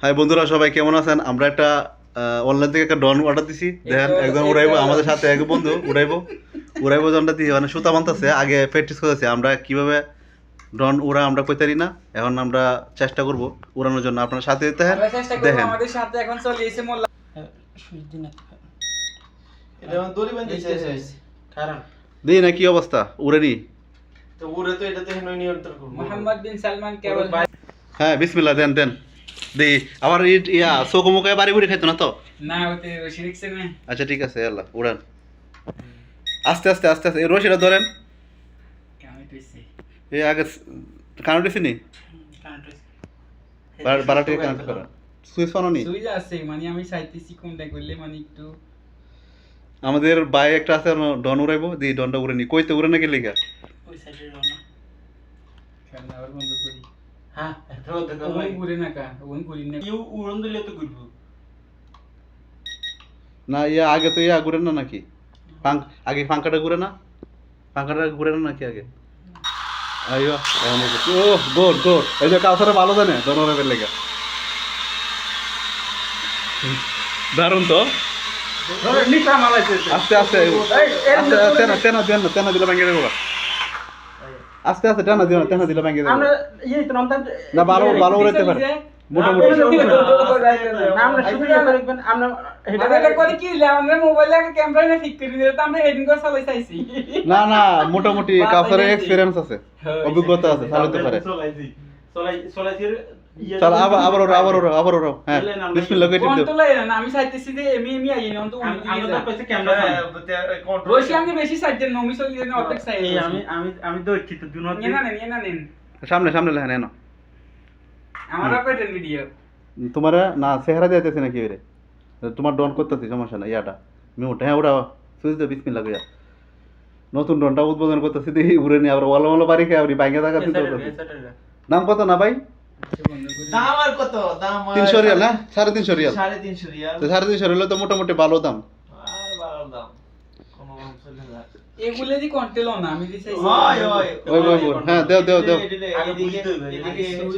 High বন্ধুরা, সবাই কেমন আছেন? আমরা একটা অনলাইন থেকে একটা ড্রোন অর্ডার দিছি। দেখেন একজন উড়াইবো, আমাদের সাথে এক বন্ধু উড়াইবো জনটা দিয়ে মানে সুতা বানতেছে, আগে প্র্যাকটিস করেছে আমরা কিভাবে ড্রোন উড়া আমরা কইতারি না। এখন আমরা চেষ্টা করব উড়ানোর জন্য, আপনার সাথে দেখেন। আমাদের সাথে এখন চলে এসে মোল্লা এটা আমার দড়ি বাঁধতেছে কারণ দেই না কি অবস্থা উড়ানি। তো উড়ে তো এটা দেখে নিয়ন্ত্রণ করব। মোহাম্মদ বিন সালমান কেবল হ্যাঁ বিসমিল্লাহ, দেন দেন দেই। আবার ইয়া চোখ মুখে বাড়ি বুড়ি খাইতো না তো? না ওতে রশি রিক্সে না। আচ্ছা ঠিক আছে, আল্লাহ উড়ান। আস্তে আস্তে আস্তে আস্তে এই রশিটা ধরেন। কেমন হইছে? এই আগে কানেক্ট দিছি নি? বারাটি কানেক্ট করা সুইচ পানো নি? সুইচ আছে, মানে আমি চাইতেছি কোনটা করলে মানে একটু আমাদের বাই একটা আছে ডন উড়াইবো, দি ডনটা উড়ে নি। কইতে উড়ে না গেলি গা? ওই সাইডে রওনা কেন আবার বন্ধ করি? হ্যাঁ এটা দেখো ওই ঘুরে না কা ওই ঘুরি না। ইউ উড়ন দিলে তো ঘুরবো না ইয়া আগে তো ইয়া ঘুরে না নাকি? আগে পাঙ্খাটা ঘুরে না? পাঙ্খাটা ঘুরে না নাকি আগে? আইও ও গুড গুড। এই যে কাউসারে ভালো জানে ডন উড়াইবার লেগা। দারুন তো। ধরে নিটা মালাইছে আস্তে আস্তে আস্তে তেনা দেন না, তেনা দিলে ভাঙে দেবো। আস্তে আস্তে তেনা দিও না, তেনা দিলে ভাঙে দেবো। আমরা এই তো নামটা না ভালো ভালো উড়াইতে পারে মোটামুটি। আমরা সুবিধা করবেন আমরা এটা করে কি আমরা মোবাইলে আগে ক্যামেরা না ঠিক করে দিলে তো আমরা হেডিং করে চালাই চাইছি। না না মোটামুটি কাউসারে এক্সপেরিয়েন্স আছে, অভিজ্ঞতা আছে, চালাতে পারে। চল আবার ওরা হ্যাঁ বিসমিল্লাহ কই টিপ দাও। কন্ট্রোল না আমি চাইতেছি যে এমি আই না তো আমরা তো কইছে ক্যামেরা কন্ট্রোল রশি আমি বেশি সাইড দেন নমি চলি না অর্ধেক সাইড। আমি দৌড়ছি তো দুনো নিয়ে না নেন সামনে সামনে লেখা নেন। আমার আপে দেন ভিডিও তোমার না চেহারা যাইতেছে নাকি রে? তোমার ডন করতেছি, সমস্যা না। ইয়াটা মিউট হ্যাঁ ওরা সুইচ দাও বিসমিল্লাহ কইয়া। নতুন ডনটা উদ্বোধন করতেছি, দেখি উড়ে নি আবার ওয়ালা ওয়ালা বাড়ি খাই আবার বাইঙ্গা থাকা চিন্তা করতেছি। দাম কত না ভাই? দাম আর কত? দাম 300 রিয়াল না 350 রিয়াল? 350 রিয়াল। তো 350 রিয়াল তো মোটামুটি ভালো দাম। আর ভালো দাম কোন চলে না। এগুলো দি কন্ট্রোল না আমি দিছি ওই ওই হ্যাঁ দেও এদিকে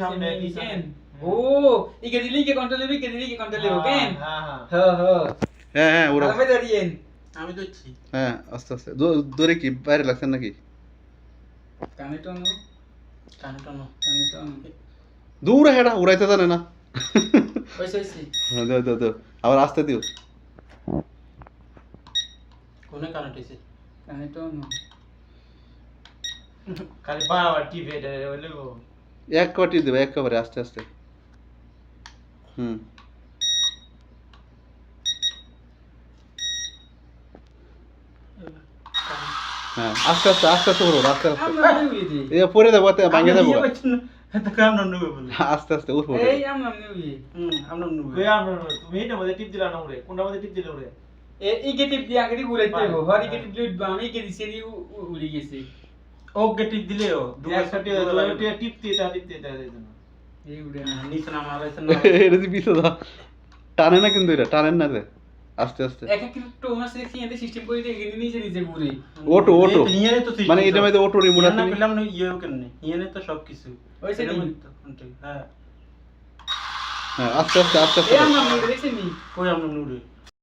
সামনে ও ইকে দিলি কে কন্ট্রোল লিবি কে দিলি কে কন্ট্রোল লিবি কেন? হ্যাঁ হ্যাঁ হ্যাঁ ওরা আমি ধরিয়েন আমি দৌড়ছি হ্যাঁ আস্তে আস্তে দূরে কি বাইরে লাগছেন নাকি? কানেক্টনো দূরে হেডা উড়াইতে জানে না। ওইসে হ্যাঁ দেও আবার আস্তে দিও। কোনে কানেক্ট হইছে কানেক্টনো খালি বারবার টিপে এটা হইলো এক কোটি দেবে একেবারে আস্তে আস্তে। হ্যাঁ আস্তে আস্তে আস্তে আস্তে উঠো, আস্তে আস্তে আমরা নিয়ে দিই এ পরে দেবো ভাঙে দেবো। এটা কাম না নেবে বলে আস্তে আস্তে উঠো। এই আমরা নিয়ে আমরা নেবে কই আমরা তুমি এটা মধ্যে টিপ দিলা না ওরে কোনটা মধ্যে টিপ দিলা ওরে ইকে টিপ দিয়ে আগে ঘুরাইতে হবে হরি কে টিপ দিলে আমি কে দিছি উড়ি গেছে ওকে টিপ দিলেও দুটো টিপতে তা এই উড়ে না নিচে নামা হইছে না এটা যে পিছে দাও, টানে না কিন্তু এটা টানেন না যে আস্তে আস্তে। এক এক টোনা সিস্টেম সিস্টেম করে দিয়ে এগিয়ে নিচে ঘুরে ওটো নিয়ে তো মানে এটা মধ্যে ওটো রিমোট আছে। না পেলাম না ইয়েও কেন নিয়ে তো সব কিছু ওইসে নি হ্যাঁ হ্যাঁ আস্তে আস্তে আস্তে আস্তে এই আমরা নিয়ে দেখছেন নি কই আমরা নুড়ে